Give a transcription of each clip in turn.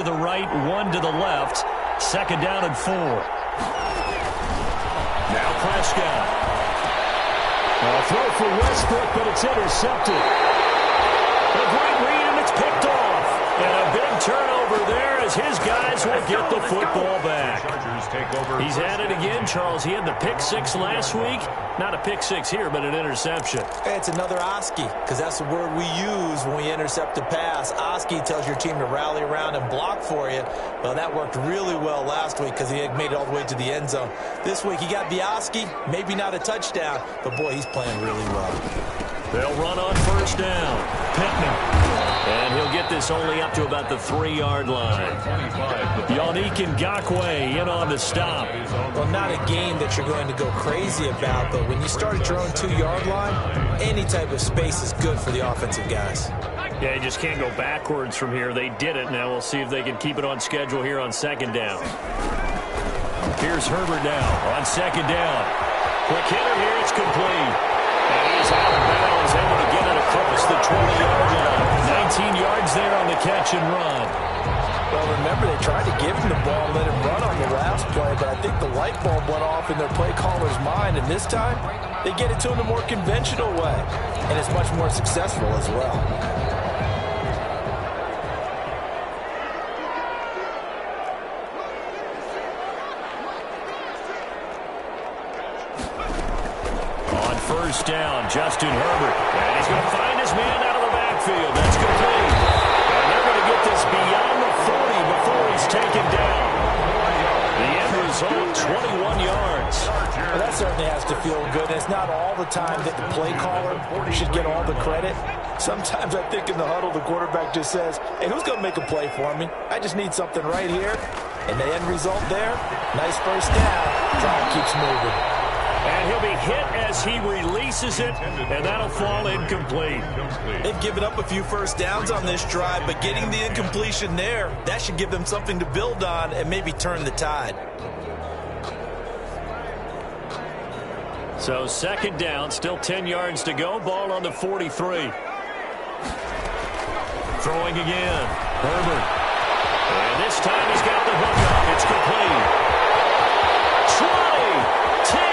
To the right, one to the left. Second down and 4. Now Prescott. A throw for Westbrook, but it's intercepted. A great read, and it's picked off. And a big turnover there as his guys will get the football back. He's at it again, Charles. He had the pick 6 last week. Not a pick 6 here, but an interception. It's another Oski, because that's the word we use when we intercept a pass. Oski tells your team to rally around and block for you. Well, that worked really well last week because he had made it all the way to the end zone. This week he got the Oski, maybe not a touchdown, but boy, he's playing really well. They'll run on first down. Pittman. And he'll get this only up to about the 3-yard line. Yannick Ngakoue in on the stop. Well, not a game that you're going to go crazy about, but when you start at your own 2-yard line, any type of space is good for the offensive guys. Yeah, you just can't go backwards from here. They did it. Now we'll see if they can keep it on schedule here on second down. Here's Herbert now on second down. Quick hitter here. It's complete. And he's out of bounds, able to get it across the 20-yard line. 19 yards there on the catch and run. Well, remember, they tried to give him the ball and let him run on the last play, but I think the light bulb went off in their play caller's mind, and this time they get it to him the more conventional way, and it's much more successful as well. First down, Justin Herbert. And he's going to find his man out of the backfield. That's complete. And they're going to get this beyond the 40 before he's taken down. The end result, 21 yards. Well, that certainly has to feel good. It's not all the time that the play caller should get all the credit. Sometimes I think in the huddle, the quarterback just says, hey, who's going to make a play for me? I just need something right here. And the end result there, nice first down. Drive keeps moving. And he'll be hit as he releases it, and that'll fall incomplete. They've given up a few first downs on this drive, but getting the incompletion there, that should give them something to build on and maybe turn the tide. So second down, still 10 yards to go. Ball on the 43. Throwing again. Herbert. And this time he's got the hook up. It's complete. 20. 10, and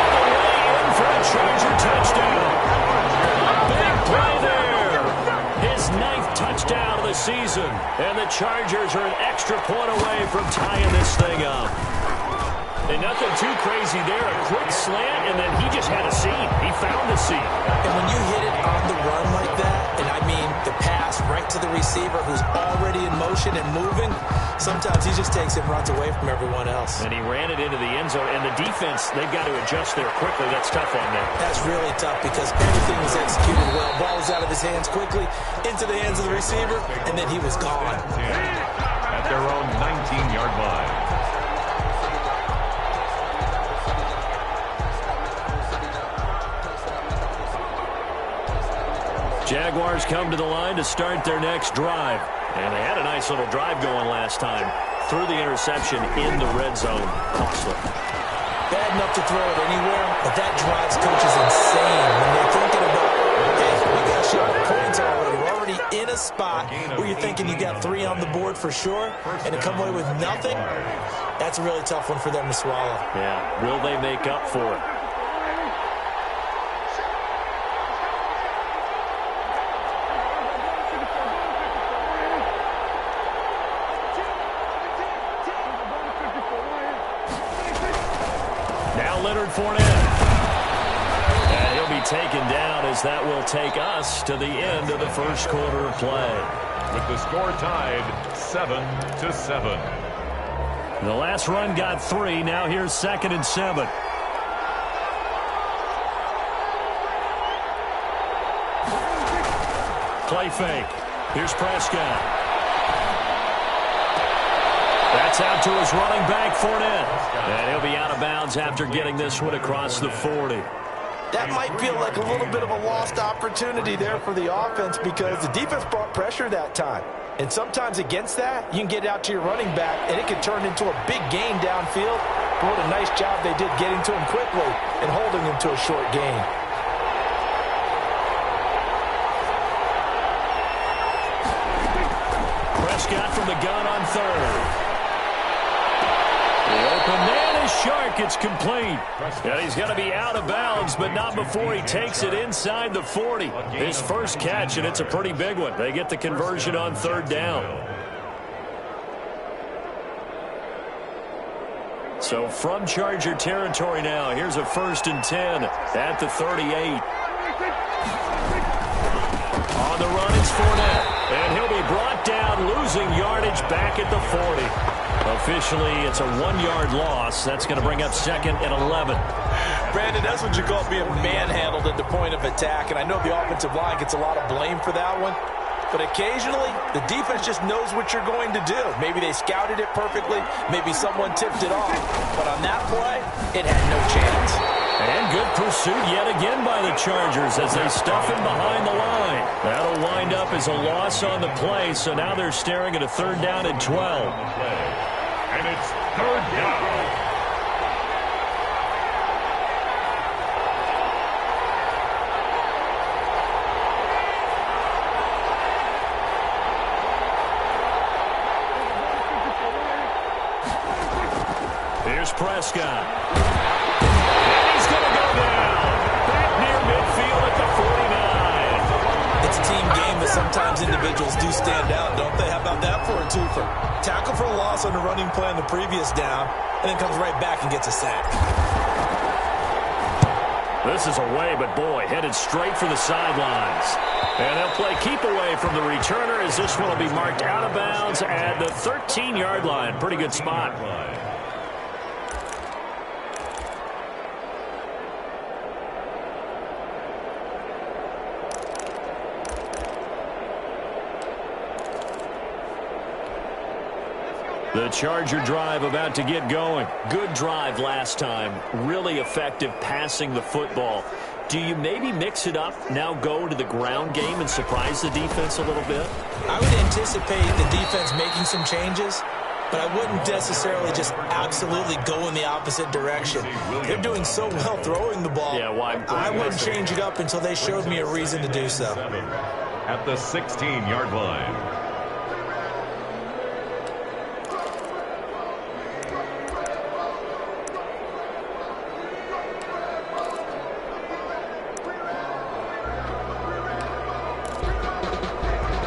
all the way in for a Charger touchdown. Big play there. His 9th touchdown of the season. And the Chargers are an extra point away from tying this thing up. And nothing too crazy there. A quick slant, and then he just had a seam. He found the seam. And when you hit it on the run like that, and I mean the pass right to the receiver who's already in motion and moving, sometimes he just takes it and runs away from everyone else. And he ran it into the end zone. And the defense, they've got to adjust there quickly. That's tough on them. That's really tough because everything was executed well. Ball was out of his hands quickly, into the hands of the receiver, and then he was gone. At their own 19-yard line. Jaguars come to the line to start their next drive. And they had a nice little drive going last time. Threw the interception in the red zone. Costly. Bad enough to throw it anywhere, but that drives coaches insane when they're thinking about, hey, we got shot points already. We're already in a spot where you're thinking you got 3 on the board for sure, and to come away with nothing, that's a really tough one for them to swallow. Yeah, will they make up for it? Leonard Fournette. And he'll be taken down as that will take us to the end of the first quarter of play. With the score tied 7-7. The last run got 3. Now here's 2nd and 7. Play fake. Here's Prescott. That's out to his running back, Fournette. And he'll be out of bounds after getting this one across the 40. That might feel like a little bit of a lost opportunity there for the offense because the defense brought pressure that time. And sometimes against that, you can get out to your running back, and it can turn into a big gain downfield. But what a nice job they did getting to him quickly and holding him to a short gain. Prescott from the gun on third. The open man is Shark. It's complete. And he's going to be out of bounds, but not before he takes it inside the 40. His first catch, and it's a pretty big one. They get the conversion on third down. So from Charger territory now, here's a 1st and 10 at the 38. On the run, it's Fournette. And he'll be brought down, losing yardage back at the 40. Officially, it's a 1-yard loss. That's going to bring up 2nd and 11. Brandon, that's what you call being manhandled at the point of attack. And I know the offensive line gets a lot of blame for that one. But occasionally, the defense just knows what you're going to do. Maybe they scouted it perfectly. Maybe someone tipped it off. But on that play, it had no chance. And good pursuit yet again by the Chargers as they stuff him behind the line. That'll wind up as a loss on the play, so now they're staring at a 3rd down and 12. And it's 3rd down. Here's Prescott. And he's going to go down. Back near midfield at the 49. It's a team game, but sometimes individuals do stand out, don't they? How about that for a twofer? Tackle for a loss on the running play on the previous down, and then comes right back and gets a sack. This is away, but boy, headed straight for the sidelines. And they'll play keep away from the returner as this one will be marked out of bounds at the 13-yard line. Pretty good spot. The Charger drive about to get going. Good drive last time. Really effective passing the football. Do you maybe mix it up, now go to the ground game and surprise the defense a little bit? I would anticipate the defense making some changes, but I wouldn't necessarily just absolutely go in the opposite direction. They're doing so well throwing the ball. Yeah, why? I wouldn't change it up until they showed me a reason to do so. At the 16-yard line.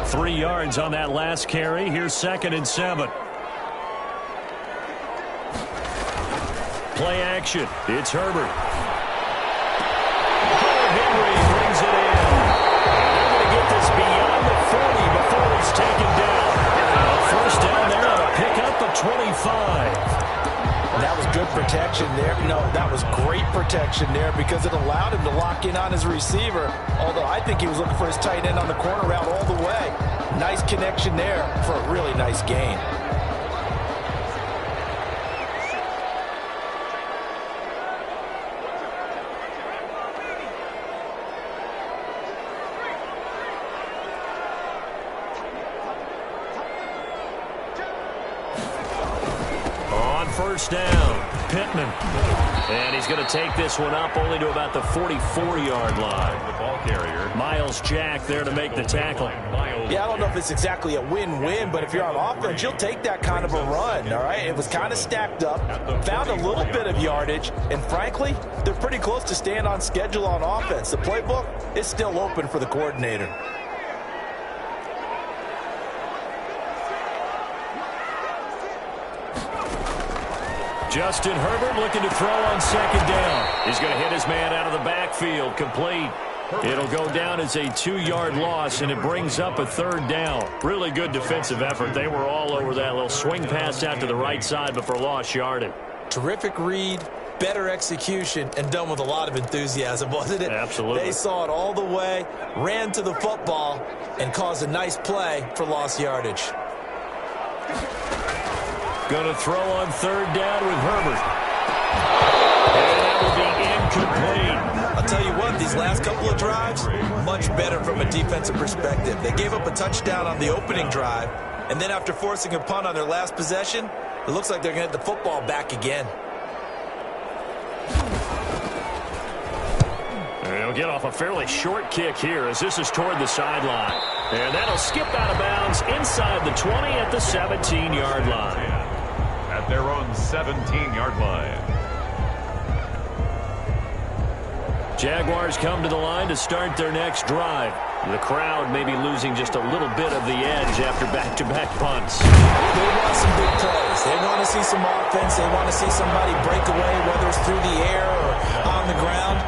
Three yards on that last carry. Here's 2nd and 7. Play action. It's Herbert. Henry brings it in. They're going to get this beyond the 40 before it's taken down. First down there on a pickup of 25. That was good protection there. No, that was great protection there because it allowed him to lock in on his receiver, although I think he was looking for his tight end on the corner route all the way. Nice connection there for a really nice gain. First down, Pittman. And he's going to take this one up only to about the 44-yard line. The ball carrier. Myles Jack there to make the tackle. Yeah, I don't know if it's exactly a win-win, but if you're on offense, you'll take that kind of a run, all right? It was kind of stacked up, found a little bit of yardage, and frankly, they're pretty close to staying on schedule on offense. The playbook is still open for the coordinator. Justin Herbert looking to throw on 2nd down. He's going to hit his man out of the backfield, complete. It'll go down as a 2-yard loss, and it brings up a 3rd down. Really good defensive effort. They were all over that little swing pass out to the right side, but for lost yardage. Terrific read, better execution, and done with a lot of enthusiasm, wasn't it? Absolutely. They saw it all the way, ran to the football, and caused a nice play for lost yardage. Going to throw on 3rd down with Herbert. And that will be incomplete. I'll tell you what, these last couple of drives, much better from a defensive perspective. They gave up a touchdown on the opening drive, and then after forcing a punt on their last possession, it looks like they're going to get the football back again. They'll get off a fairly short kick here as this is toward the sideline. And that'll skip out of bounds inside the 20 at the 17-yard line. At their own 17-yard line. Jaguars come to the line to start their next drive. The crowd may be losing just a little bit of the edge after back-to-back punts. They want some big plays. They want to see some offense. They want to see somebody break away, whether it's through the air or on the ground.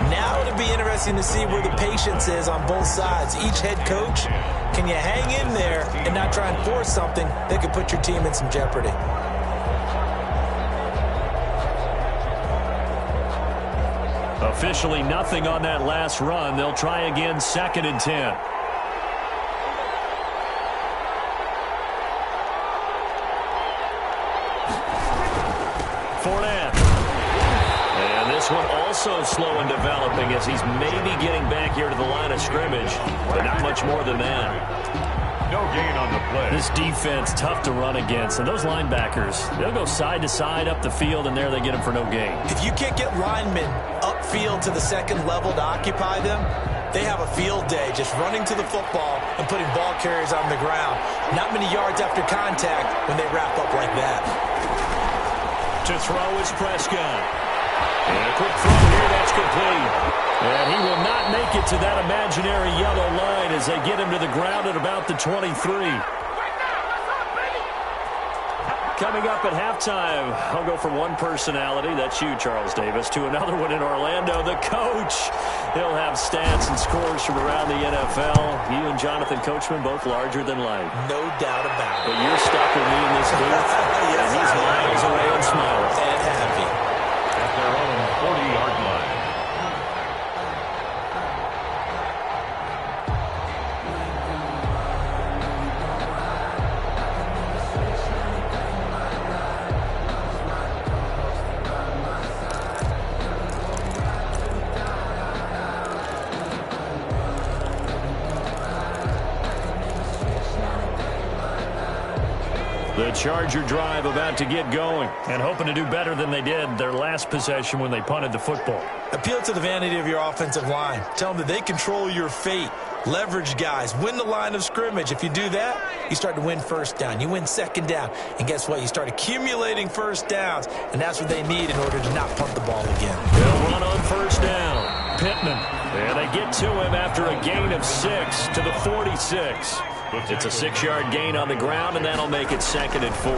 Now it'll be interesting to see where the patience is on both sides. Each head coach, can you hang in there and not try and force something that could put your team in some jeopardy? Officially nothing on that last run. They'll try again, 2nd and 10. Fournette. And this one also slow in developing as he's maybe getting back here to the line of scrimmage, but not much more than that. No gain on the play. This defense, tough to run against. And those linebackers, they'll go side to side up the field, and there they get them for no gain. If you can't get linemen upfield to the second level to occupy them, they have a field day just running to the football and putting ball carriers on the ground. Not many yards after contact when they wrap up like that. To throw is Prescott. And a quick throw here, that's complete. And he will not make it to that imaginary yellow line as they get him to the ground at about the 23. Coming up at halftime, I'll go from one personality, that's you, Charles Davis, to another one in Orlando, the coach. He'll have stats and scores from around the NFL. You and Jonathan Coachman, both larger than life. No doubt about it. But you're stuck with me in this booth, Yes, and he's miles away and smiling. And happy. At their own 40-yard line. The Charger drive about to get going and hoping to do better than they did their last possession when they punted the football. Appeal to the vanity of your offensive line. Tell them that they control your fate. Leverage guys. Win the line of scrimmage. If you do that, you start to win first down. You win second down. And guess what? You start accumulating first downs. And that's what they need in order to not punt the ball again. They'll run on first down. Pittman. And they get to him after a gain of 6 to the 46. It's a 6-yard gain on the ground, and that'll make it 2nd and 4.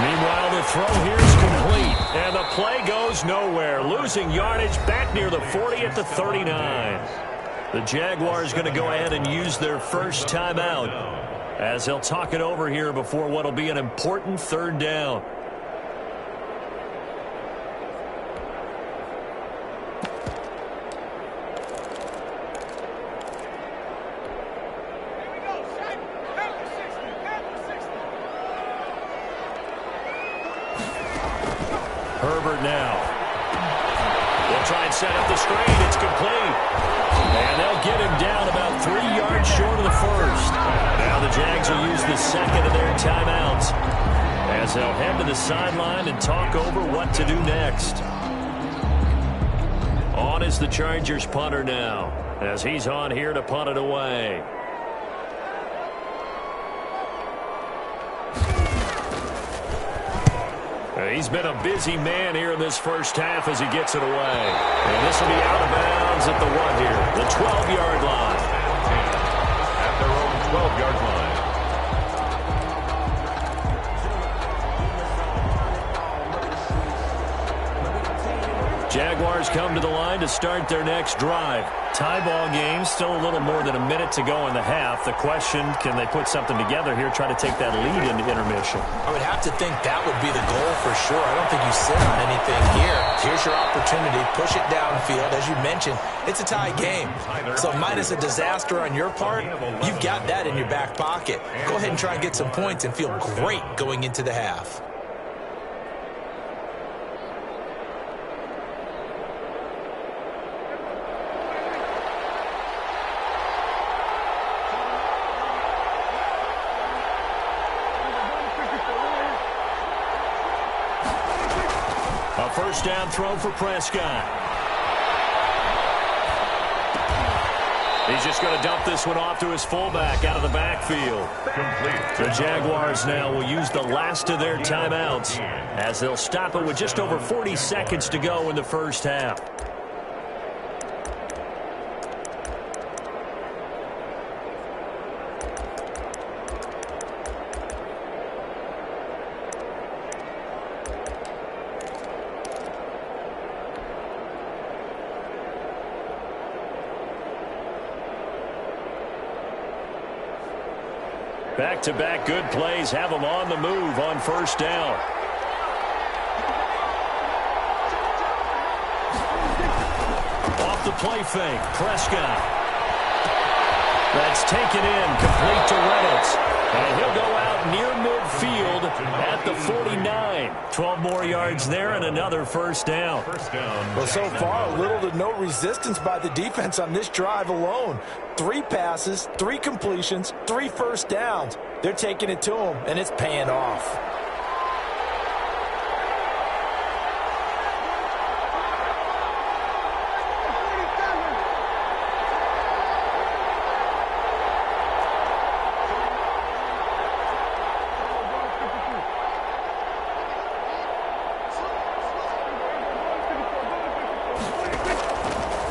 Meanwhile, the throw here is complete, and the play goes nowhere. Losing yardage back near the 40 at the 39. The Jaguars going to go ahead and use their first timeout as they'll talk it over here before what will be an important 3rd down. Herbert now. They'll try and set up the screen. It's complete. And they'll get him down about 3 yards short of the first. Now the Jags will use the second of their timeouts as they'll head to the sideline and talk over what to do next. On is the Chargers punter now as he's on here to punt it away. He's been a busy man here in this first half as he gets it away. And this will be out of bounds at the 1 here, the 12-yard line. At their own 12-yard line. Jaguars come to the line to start their next drive. Tie ball game, still a little more than a minute to go in the half. The question, can they put something together here, try to take that lead into intermission? I would have to think that would be the goal for sure. I don't think you sit on anything here. Here's your opportunity. Push it downfield. As you mentioned, it's a tie game. So minus a disaster on your part, you've got that in your back pocket. Go ahead and try and get some points and feel great going into the half. A first down throw for Prescott. He's just going to dump this one off to his fullback out of the backfield. The Jaguars now will use the last of their timeouts as they'll stop it with just over 40 seconds to go in the first half. Back-to-back good plays have them on the move on first down. Off the play fake, Prescott. That's taken in, complete to Reynolds. And he'll go out near midfield at the 49. 12 more yards there and another first down. Well, so far, little to no resistance by the defense on this drive alone. 3 passes, 3 completions, 3 first downs. They're taking it to them, and it's paying off.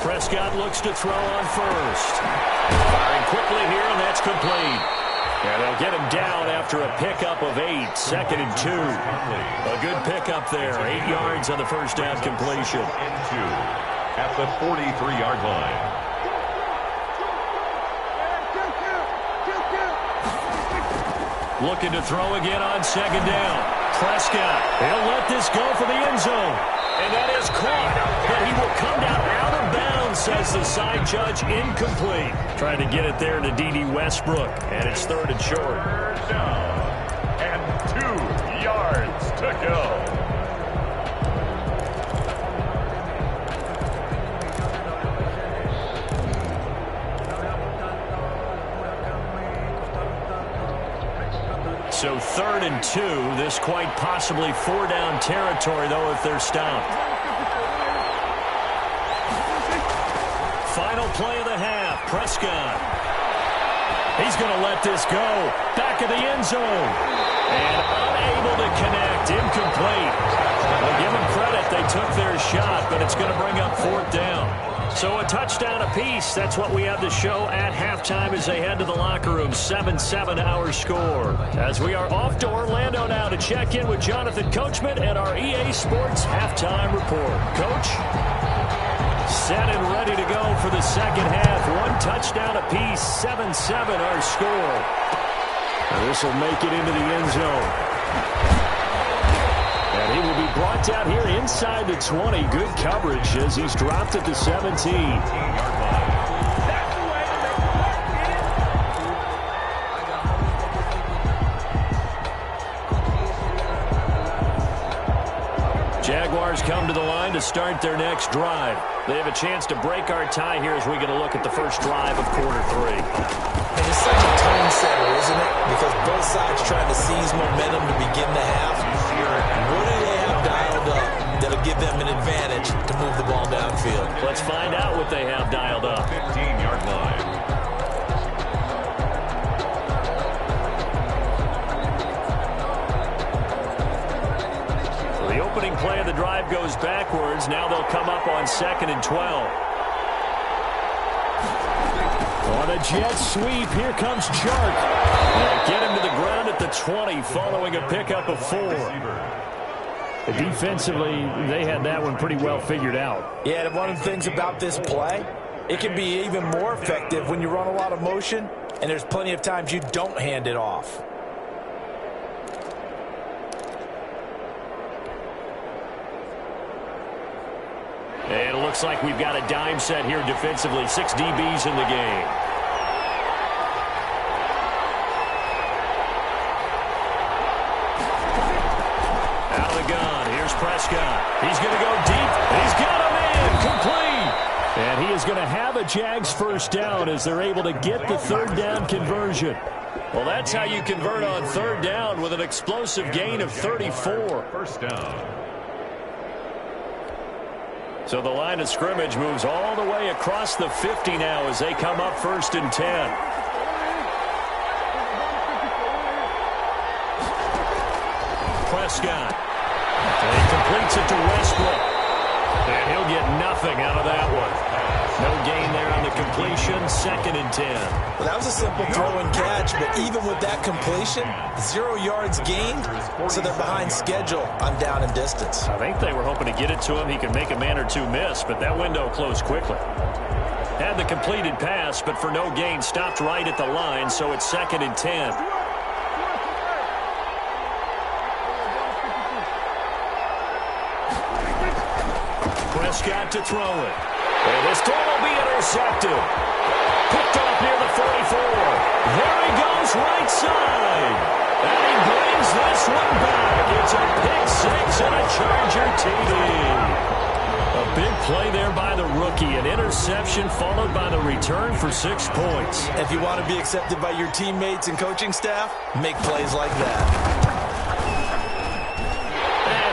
Prescott looks to throw on first. Firing quickly here, and that's complete. And they'll get him down after a pickup of 8, 2nd and 2. A good pickup there, 8 yards on the first down completion. At the 43-yard line. Looking to throw again on 2nd down. Prescott, he'll let this go for the end zone. And that is caught, but he will come down out of bounds, says the side judge, incomplete. Trying to get it there to D.D. Westbrook, and it's 3rd and short. Third down, and 2 yards to go. So 3rd and 2, this quite possibly 4-down territory, though, if they're stopped. Final play of the half, Prescott. He's going to let this go. Back of the end zone. And unable to connect, incomplete. Well, give them credit, they took their shot, but it's going to bring up 4th down. So a touchdown apiece. That's what we have to show at halftime as they head to the locker room. 7-7 our score. As we are off to Orlando now to check in with Jonathan Coachman and our EA Sports halftime report. Coach? Set and ready to go for the second half. 1 touchdown apiece. 7-7 our score. And this will make it into the end zone. And he will be brought down here inside the 20. Good coverage as he's dropped at the 17. Jaguars come to the line to start their next drive. They have a chance to break our tie here as we get a look at the first drive of quarter 3. And it's such a tone setter, isn't it? Because both sides trying to seize momentum to begin the half. What do they have dialed up that'll give them an advantage to move the ball downfield? Let's find out what they have dialed up. 15-yard line. The opening play of the drive goes backwards. Now they'll come up on 2nd and 12. On a jet sweep, here comes Chark. And get him to the ground at the 20 following a pickup of 4. Defensively, they had that one pretty well figured out. Yeah, and one of the things about this play, it can be even more effective when you run a lot of motion, and there's plenty of times you don't hand it off. And it looks like we've got a dime set here defensively. 6 DBs in the game. Out of the gun. Here's Prescott. He's going to go deep. He's got him in. Complete. And he is going to have a Jags first down as they're able to get the 3rd down conversion. Well, that's how you convert on 3rd down with an explosive gain of 34. First down. So the line of scrimmage moves all the way across the 50 now as they come up 1st and 10. Prescott. And he completes it to Westbrook. And he'll get nothing out of that one. No gain there on the completion. 2nd and 10. Well, that was a simple throw and catch, but even with that completion, 0 yards gained, so they're behind schedule on down and distance. I think they were hoping to get it to him. He could make a man or two miss, but that window closed quickly. Had the completed pass, but for no gain, stopped right at the line, so it's 2nd and 10. Prescott to throw it. And this throw will be intercepted. Picked off near the 44. There he goes, right side. And he brings this one back. It's a pick six and a Charger TD. A big play there by the rookie. An interception followed by the return for 6 points. If you want to be accepted by your teammates and coaching staff, make plays like that.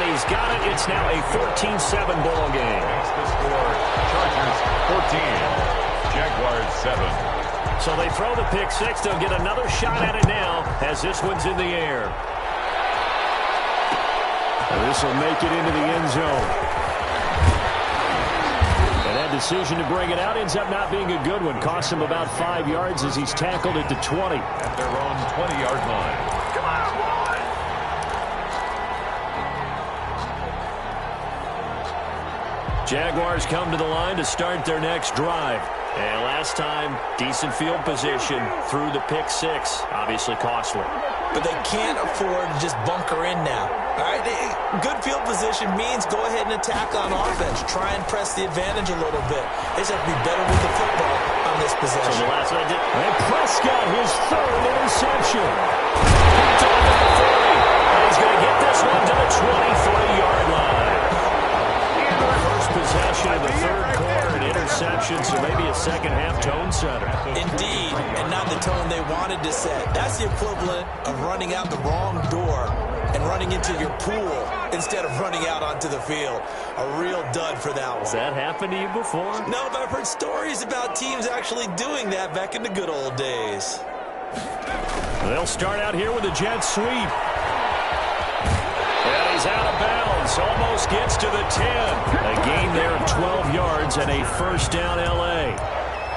He's got it. It's now a 14-7 ball game. That's the score. Chargers 14, Jaguars 7. So they throw the pick six. They'll get another shot at it now as this one's in the air. This will make it into the end zone. And that decision to bring it out ends up not being a good one. Costs him about 5 yards as he's tackled at the 20. At their own 20-yard line. Come on. Jaguars come to the line to start their next drive. And last time, decent field position through the pick six. Obviously costly. But they can't afford to just bunker in now. All right, good field position means go ahead and attack on offense. Try and press the advantage a little bit. They just have to be better with the football on this possession. So the last one and Prescott, his 3rd interception. And he's going to get this one to the 23-yard line. Possession in the 3rd quarter, an interception, so maybe a second-half tone setter. Indeed, and not the tone they wanted to set. That's the equivalent of running out the wrong door and running into your pool instead of running out onto the field. A real dud for that one. Has that happened to you before? No, but I've heard stories about teams actually doing that back in the good old days. They'll start out here with a jet sweep. And he's out of bounds. Almost gets to the 10. A gain there of 12 yards and a 1st down L.A.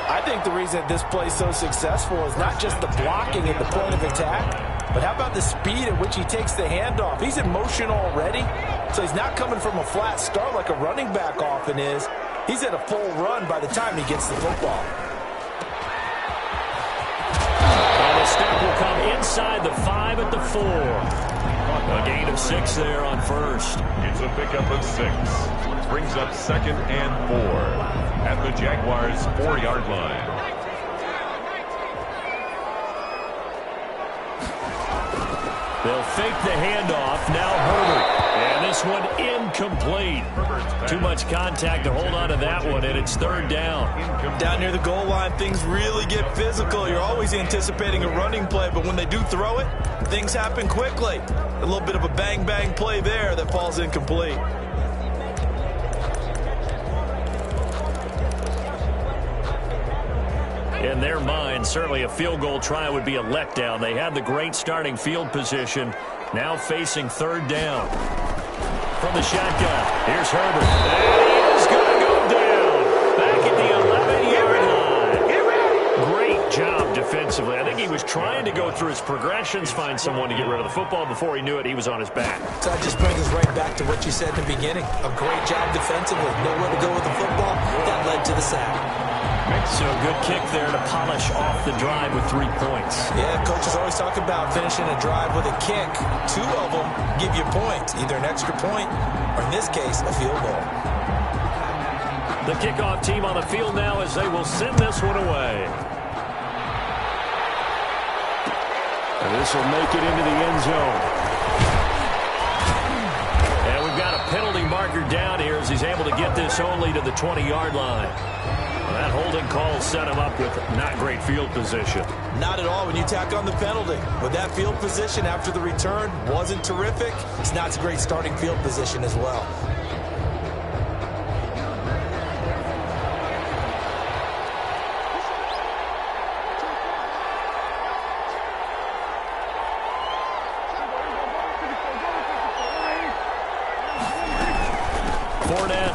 I think the reason this play is so successful is not just the blocking at the point of attack, but how about the speed at which he takes the handoff? He's in motion already, so he's not coming from a flat start like a running back often is. He's at a full run by the time he gets the football. And the step will come inside the 5 at the 4. A gain of 6 there on 1st. It's a pickup of 6. Brings up 2nd and 4 at the Jaguars' 4-yard line. They'll fake the handoff. Now Herbert. And this one incomplete. Too much contact to hold on to that one, and it's 3rd down. Down near the goal line, things really get physical. You're always anticipating a running play, but when they do throw it, things happen quickly. A little bit of a bang-bang play there that falls incomplete. In their mind, certainly a field goal try would be a letdown. They had the great starting field position, now facing 3rd down. From the shotgun, here's Herbert. And he is going to go down. Back at the 11-yard line. Great job defensively. I think he was trying to go through his progressions, find someone to get rid of the football. Before he knew it, he was on his back. So that just brings us right back to what you said in the beginning. A great job defensively. Nowhere to go with the football. That led to the sack. So a good kick there to polish off the drive with 3 points. Yeah, coaches always talk about finishing a drive with a kick. 2 of them give you points, either an extra point or, in this case, a field goal. The kickoff team on the field now as they will send this one away. And this will make it into the end zone. And we've got a penalty marker down here as he's able to get this only to the 20-yard line. That holding call set him up with not great field position. Not at all when you tack on the penalty. With that field position after the return wasn't terrific, it's not a great starting field position as well.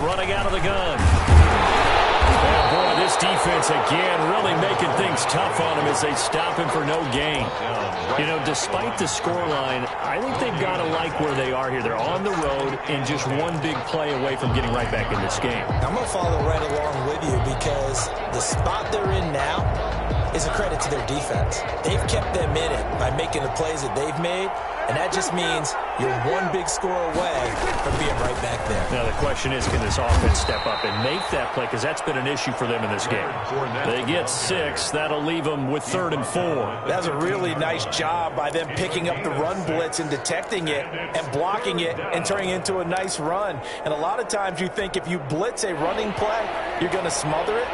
running out of the gun. Oh, boy, this defense again really making things tough on him as they stop him for no gain. You know, despite the scoreline, I think they've got to like where they are here. They're on the road and just one big play away from getting right back in this game. I'm going to follow right along with you because the spot they're in now is a credit to their defense. They've kept them in it by making the plays that they've made, and that just means you're one big score away from being right back there. Now the question is, can this offense step up and make that play? Because that's been an issue for them in this game. They get 6. That'll leave them with 3rd and 4. That's a really nice job by them picking up the run blitz and detecting it and blocking it and turning it into a nice run. And a lot of times you think if you blitz a running play, you're going to smother it.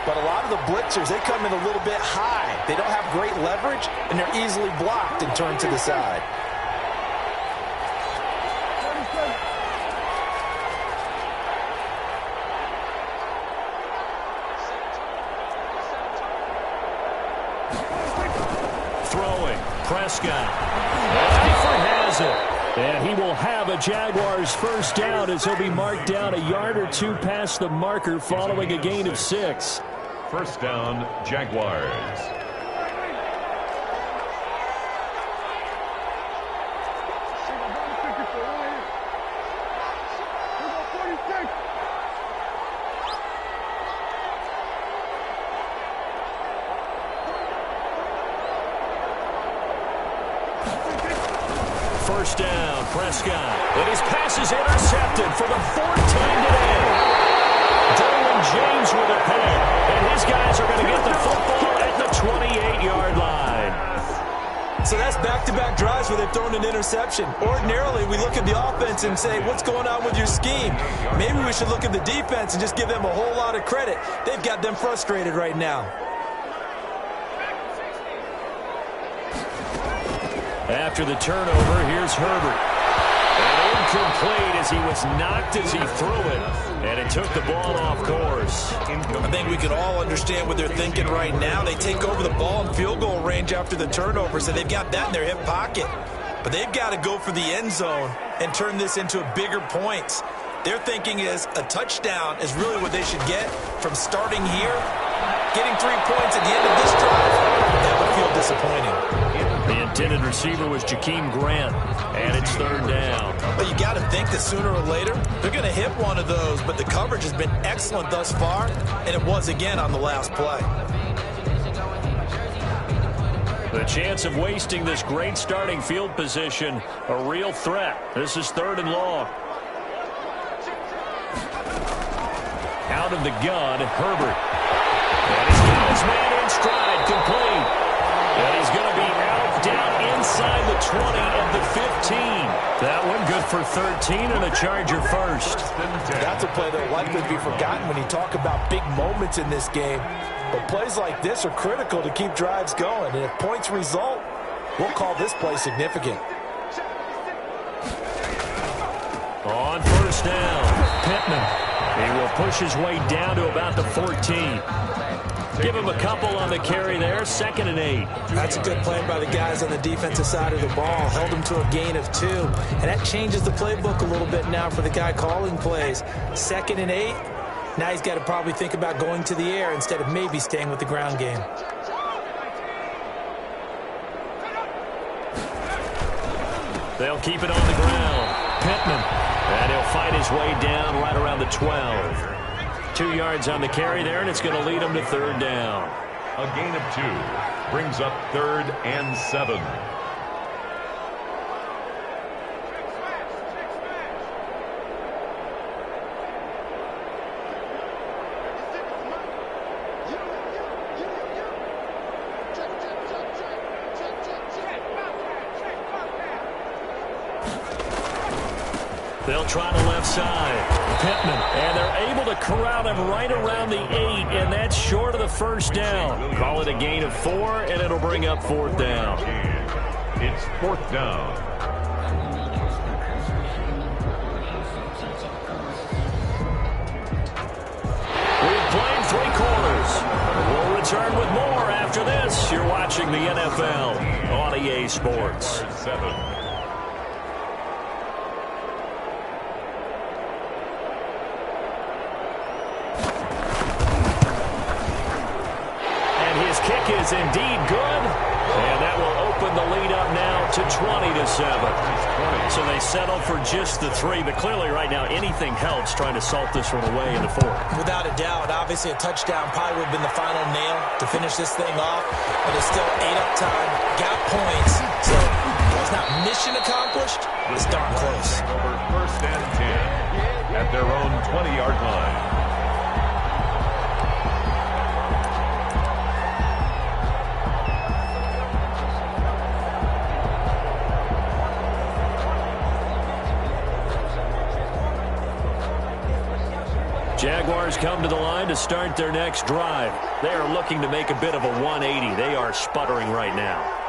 But a lot of the blitzers, they come in a little bit high. They don't have great leverage, and they're easily blocked and turned to the side. Throwing, Prescott. Eifert has it. And he will have a Jaguars first down as he'll be marked down a yard or 2 past the marker following a gain of 6. First down, Jaguars. First down, Prescott. And his pass is intercepted for the 4th time today. Derwin James with a pick. And his guys are going to get the football at the 28-yard line. So that's back-to-back drives where they've thrown an interception. Ordinarily, we look at the offense and say, what's going on with your scheme? Maybe we should look at the defense and just give them a whole lot of credit. They've got them frustrated right now. After the turnover, here's Herbert. And incomplete as he was knocked as he threw it. And it took the ball off course. I think we can all understand what they're thinking right now. They take over the ball in field goal range after the turnover, so they've got that in their hip pocket. But they've got to go for the end zone and turn this into a bigger points. Their thinking is a touchdown is really what they should get from starting here. Getting 3 points at the end of this drive, that would feel disappointing. The intended receiver was Jakeem Grant, and it's 3rd down. But you got to think that sooner or later, they're going to hit one of those, but the coverage has been excellent thus far, and it was again on the last play. The chance of wasting this great starting field position, a real threat. This is 3rd and long. Out of the gun, Herbert. And he's got his man in stride, complete. And he's going to be out down inside the 20 at the 15. That one good for 13 and a Charger first. That's a play that will likely be forgotten when you talk about big moments in this game. But plays like this are critical to keep drives going. And if points result, we'll call this play significant. On first down, Pittman. He will push his way down to about the 14. Give him a couple on the carry there, 2nd and 8. That's a good play by the guys on the defensive side of the ball. Held him to a gain of 2. And that changes the playbook a little bit now for the guy calling plays. 2nd and 8. Now he's got to probably think about going to the air instead of maybe staying with the ground game. They'll keep it on the ground. Pittman. And he'll fight his way down right around the 12. 2 yards on the carry there, and it's going to lead him to 3rd down. A gain of 2 brings up 3rd and 7. They'll try the left side. Pittman. And they're able to corral him right around the 8, and that's short of the first down. Call it a gain of 4, and it'll bring up 4th down. It's 4th down. We've played 3 quarters. We'll return with more after this. You're watching the NFL on EA Sports. 7. is indeed good. And that will open the lead up now to 20-7. So they settle for just the 3. But clearly right now anything helps trying to salt this one away in the 4th. Without a doubt, obviously a touchdown probably would have been the final nail to finish this thing off. But it's still 8 up time, got points. So it's not mission accomplished. It's darn close. Over 1st and 10 at their own 20-yard line. Jaguars come to the line to start their next drive. They are looking to make a bit of a 180. They are sputtering right now.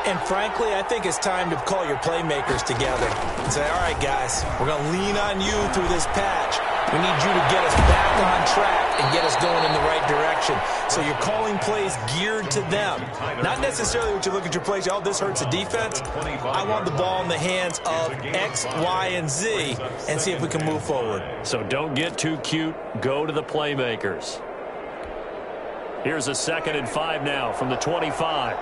And frankly, I think it's time to call your playmakers together and say, all right, guys, we're going to lean on you through this patch. We need you to get us back on track and get us going in the right direction. So you're calling plays geared to them. Not necessarily what you look at your plays, oh, this hurts the defense. I want the ball in the hands of X, Y, and Z and see if we can move forward. So don't get too cute. Go to the playmakers. Here's a 2nd and 5 now from the 25.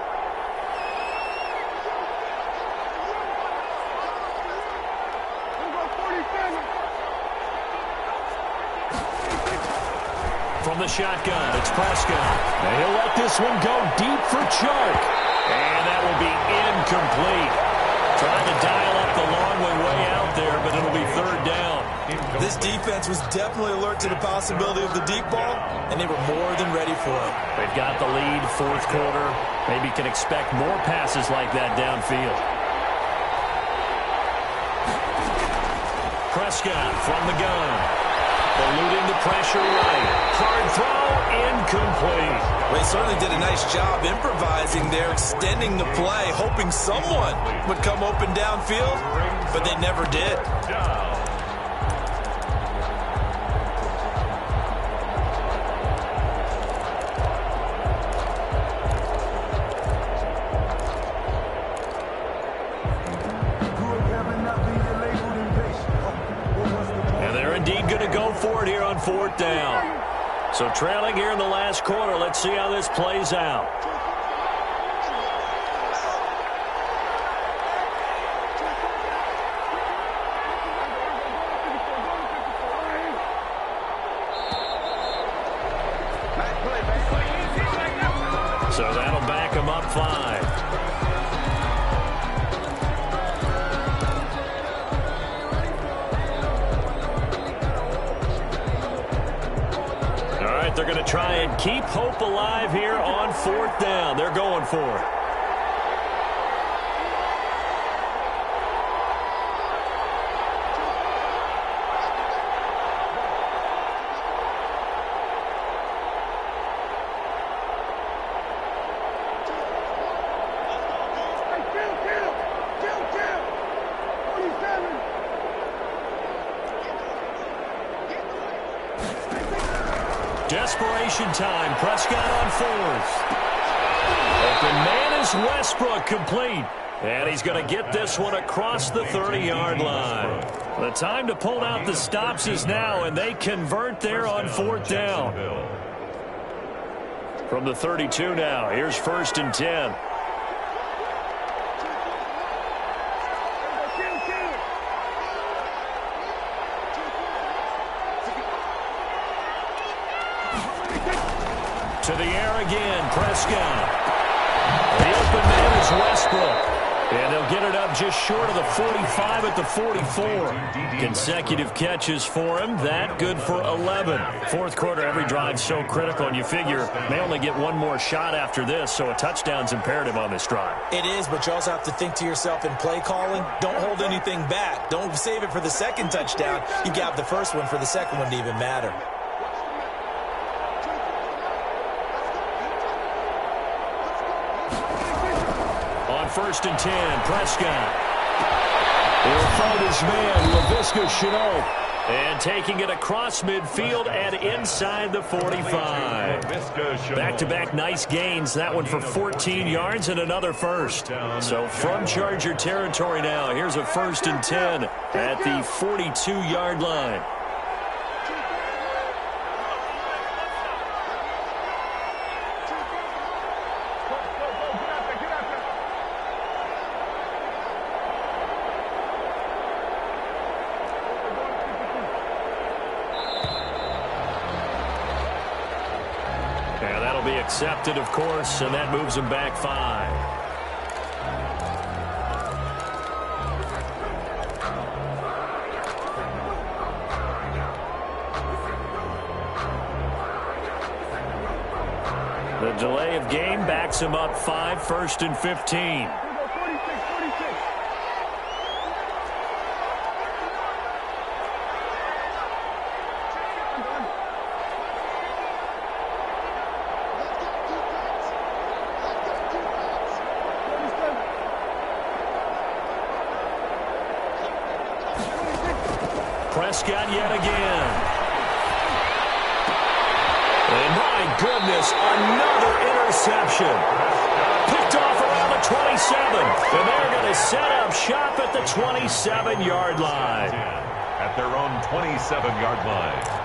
From the shotgun, it's Prescott. And he'll let this one go deep for Chark. And that will be incomplete. Trying to dial up the long way out there, but it'll be 3rd down. This defense was definitely alert to the possibility of the deep ball, and they were more than ready for it. They've got the lead, 4th quarter. Maybe can expect more passes like that downfield. Prescott from the gun. Eluding the pressure right. Hard throw, incomplete. Well, they certainly did a nice job improvising there, extending the play, hoping someone would come open downfield, but they never did. For it here on 4th down. So trailing here in the last quarter. Let's see how this plays out. So that'll back him up 5. They're going to try and keep hope alive here on 4th down. They're going for it. Desperation time. Prescott on 4th. Open man is Westbrook, complete. And he's going to get this one across the 30-yard line. The time to pull out the stops is now, and they convert there on 4th down. From the 32 now, here's 1st and 10. To the air again, Prescott. The open man is Westbrook. And they'll get it up just short of the 45 at the 44. Consecutive catches for him. That good for 11. 4th quarter, every drive so critical, and you figure may only get one more shot after this, so a touchdown's imperative on this drive. It is, but you also have to think to yourself in play calling, don't hold anything back. Don't save it for the 2nd touchdown. You got the 1st one for the 2nd one to even matter. On 1st and 10, Prescott. He'll find his man, Laviska Shenault. And taking it across midfield and inside the 45. Back-to-back nice gains. That one for 14 yards and another first. So from Charger territory now, here's a 1st and 10 at the 42-yard line. Accepted, of course, and that moves him back 5. The delay of game backs him up 5, 1st and 15. Prescott yet again. And my goodness, another interception. Picked off around the 27. And they're going to set up shop at the 27-yard line. At their own 27-yard line.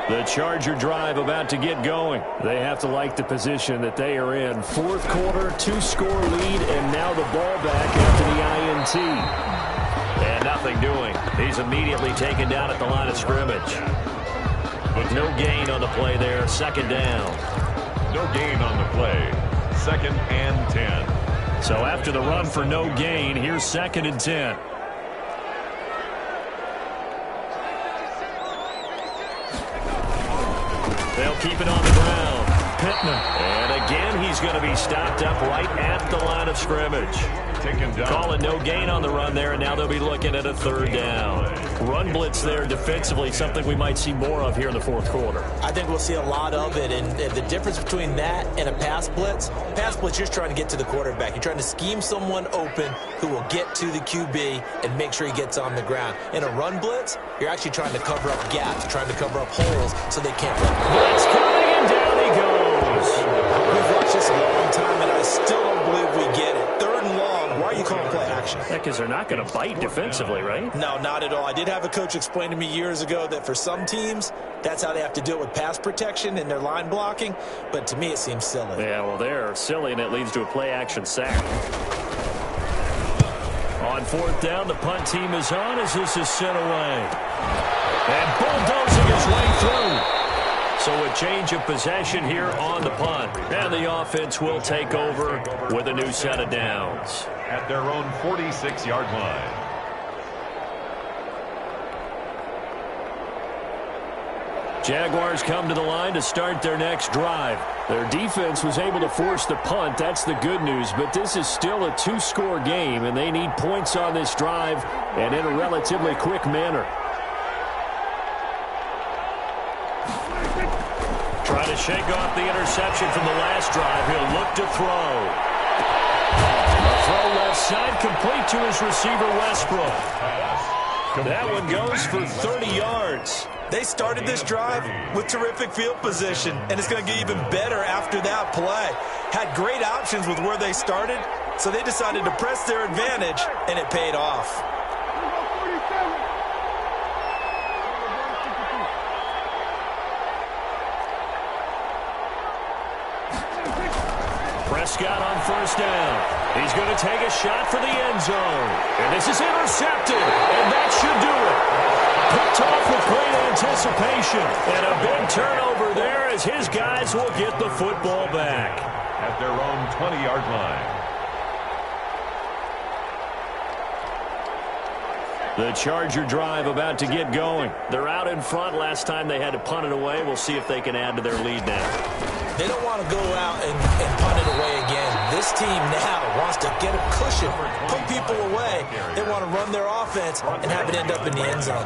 The Charger drive about to get going. They have to like the position that they are in. 4th quarter, 2-score lead, and now the ball back after the INT. And nothing doing. He's immediately taken down at the line of scrimmage. With no gain on the play there, 2nd down. No gain on the play. 2nd and 10. So after the run for no gain, here's 2nd and 10. They'll keep it on the ground. Pittman. And again, he's going to be stopped up right at the line of scrimmage. Taken down. Calling no gain on the run there, and now they'll be looking at a 3rd down. Run blitz there defensively, something we might see more of here in the 4th quarter. I think we'll see a lot of it, and the difference between that and a pass blitz, you're just trying to get to the quarterback. You're trying to scheme someone open who will get to the QB and make sure he gets on the ground. In a run blitz, you're actually trying to cover up gaps, trying to cover up holes so they can't run. Blitz coming, and down he goes. We've watched this a long time, and I still don't believe we get it. 3rd and long. Why are you calling play action? Yeah, because they're not going to bite defensively, right? No, not at all. I did have a coach explain to me years ago that for some teams, that's how they have to deal with pass protection and their line blocking. But to me, it seems silly. Yeah, well, they're silly, and it leads to a play-action sack. On 4th down, the punt team is on as this is sent away. And bulldozing his way through. So a change of possession here on the punt. And the offense will take over with a new set of downs. At their own 46-yard line. Jaguars come to the line to start their next drive. Their defense was able to force the punt. That's the good news. But this is still a 2-score game, and they need points on this drive and in a relatively quick manner. Trying to shake off the interception from the last drive. He'll look to throw. A throw left side complete to his receiver, Westbrook. That one goes for 30 yards. They started this drive with terrific field position, and it's going to get even better after that play. Had great options with where they started, so they decided to press their advantage, and it paid off. Prescott on 1st down. He's going to take a shot for the end zone. And this is intercepted, and that should do it. Picked off with great anticipation. And a big turnover there as his guys will get the football back. At their own 20-yard line. The Charger drive about to get going. They're out in front. Last time they had to punt it away. We'll see if they can add to their lead now. They don't want to go out and punt it away again. This team now wants to get a cushion, put people away. They want to run their offense and have it end up in the end zone.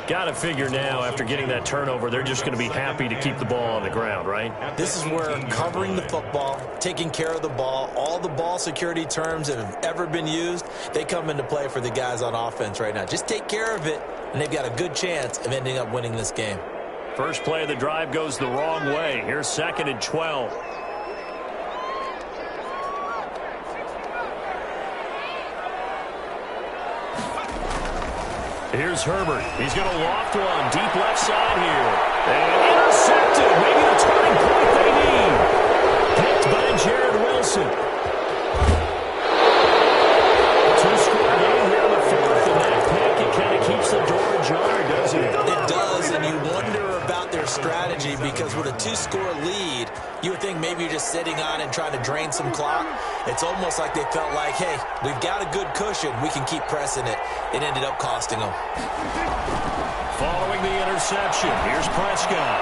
Got to figure now, after getting that turnover, they're just going to be happy to keep the ball on the ground, right? This is where covering the football, taking care of the ball, all the ball security terms that have ever been used, they come into play for the guys on offense right now. Just take care of it, and they've got a good chance of ending up winning this game. First play of the drive goes the wrong way. Here's 2nd and 12. Here's Herbert. He's going to loft one deep left side here. And intercepted. Maybe the turning point they need. Picked by Jared Wilson. 2-score game here in the 4th, and that pick, it kind of keeps the door with a 2-score lead, you would think maybe you're just sitting on and trying to drain some clock. It's almost like they felt like, hey, we've got a good cushion. We can keep pressing it. It ended up costing them. Following the interception, here's Prescott.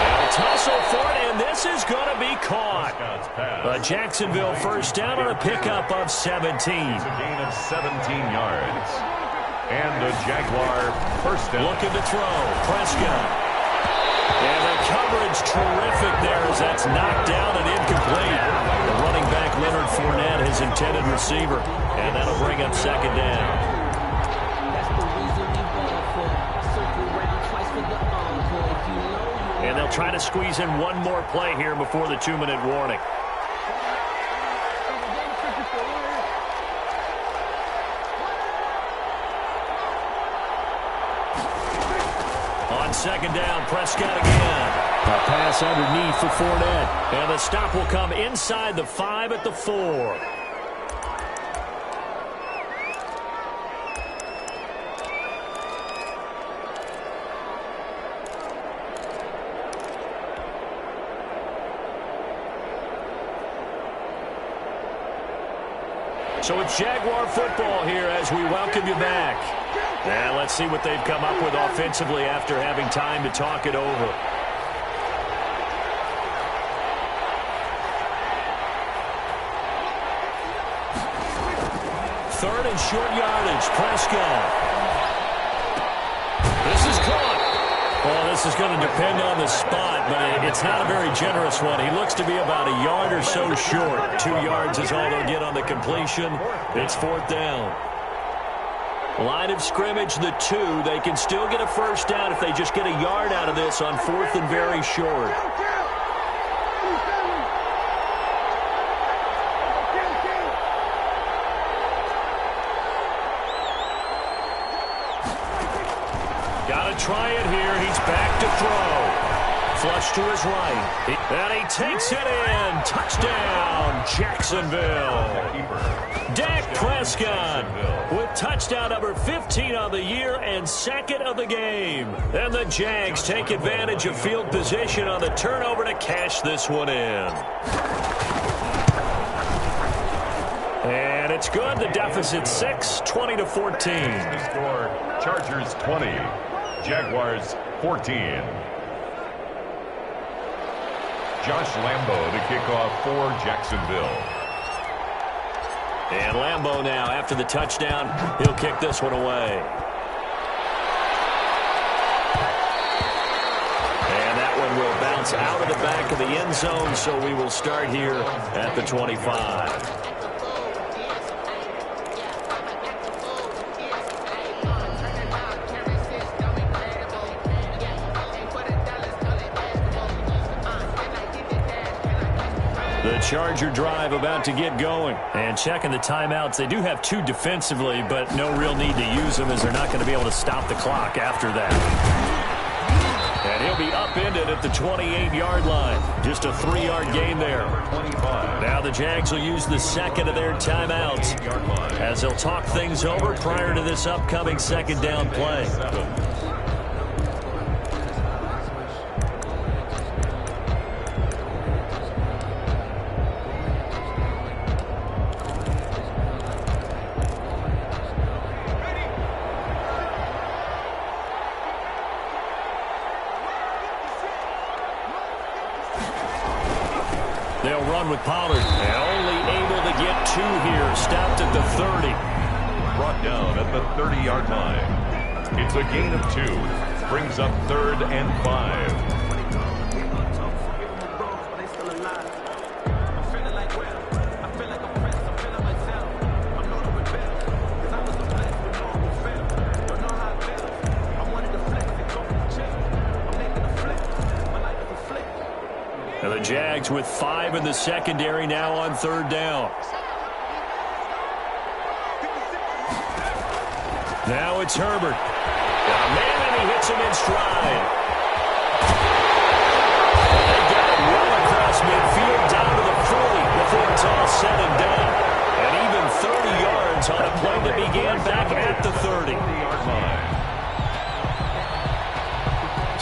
And a tussle for it, and this is going to be caught. A Jacksonville first down on a pickup of 17. It's a gain of 17 yards. And a Jaguar first down. Looking to throw, Prescott. And the coverage terrific there as that's knocked down and incomplete. The running back Leonard Fournette, his intended receiver. And that'll bring up second down. And they'll try to squeeze in one more play here before the 2-minute warning. On second down, Prescott again. A pass underneath for Fournette. And the stop will come inside the 5 at the 4. So it's Jaguar football here as we welcome you back. And let's see what they've come up with offensively after having time to talk it over. Third and short yardage, Prescott. This is caught. Well, this is going to depend on the spot, but it's not a very generous one. He looks to be about a yard or so short. 2 yards is all they'll get on the completion. It's fourth down. Line of scrimmage, the 2. They can still get a first down if they just get a yard out of this on fourth and very short. Got to try it here. He's back to throw. Flush to his right. And he takes it in. Touchdown, Jacksonville. Dak Prescott with touchdown number 15 on the year and second of the game. And the Jags take advantage of field position on the turnover to cash this one in. And it's good. The deficit 6, 20-14. The score, Chargers 20, Jaguars 14. Josh Lambo, the kickoff for Jacksonville. And Lambo now, after the touchdown, he'll kick this one away. And that one will bounce out of the back of the end zone, so we will start here at the 25. The Charger drive about to get going. And checking the timeouts. They do have 2 defensively, but no real need to use them as they're not going to be able to stop the clock after that. And he'll be upended at the 28-yard line. Just a 3-yard gain there. Now the Jags will use the second of their timeouts as they'll talk things over prior to this upcoming second down play. They'll run with Pollard. And only able to get 2 here. Stopped at the 30. Brought down at the 30-yard line. It's a gain of 2. Brings up 3rd and 5. And the Jags with 5 in the secondary now on 3rd down. Now it's Herbert. Got a man, and he hits him in stride. They got it well across midfield down to the 40 before it's all said and done. And even 30 yards on a play that began back at the 30.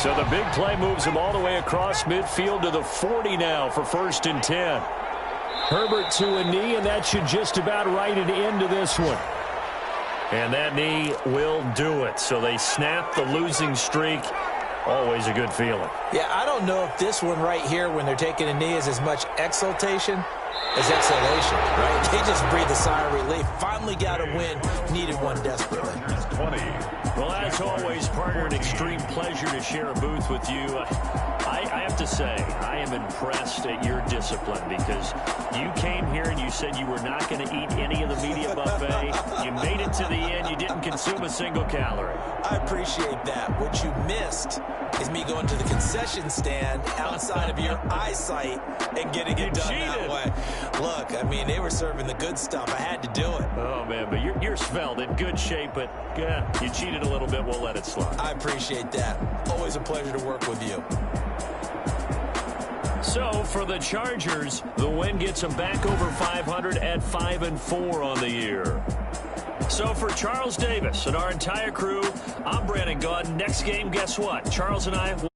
So the big play moves him all the way across midfield to the 40 now for 1st and 10. Herbert to a knee, and that should just about write it into this one. And that knee will do it. So they snap the losing streak. Always a good feeling. Yeah, I don't know if this one right here, when they're taking a knee, is as much exultation as exhalation, right? They just breathe a sigh of relief. Finally got a win. Needed one desperately. 20. Well, as always, partner, an extreme pleasure to share a booth with you. I have to say, I am impressed at your discipline because you came here and you said you were not going to eat any of the media buffet. You made it to the end. You didn't consume a single calorie. I appreciate that. What you missed is me going to the concession stand outside of your eyesight and getting it done that way. Look, I mean, they were serving the good stuff. I had to do it. Oh, man, but you're svelte, in good shape, but you cheated a little bit. We'll let it slide. I appreciate that. Always a pleasure to work with you. So for the Chargers, the win gets them back over 500 at 5-4 on the year. So for Charles Davis and our entire crew, I'm Brandon Gaudin. Next game, guess what? Charles and I will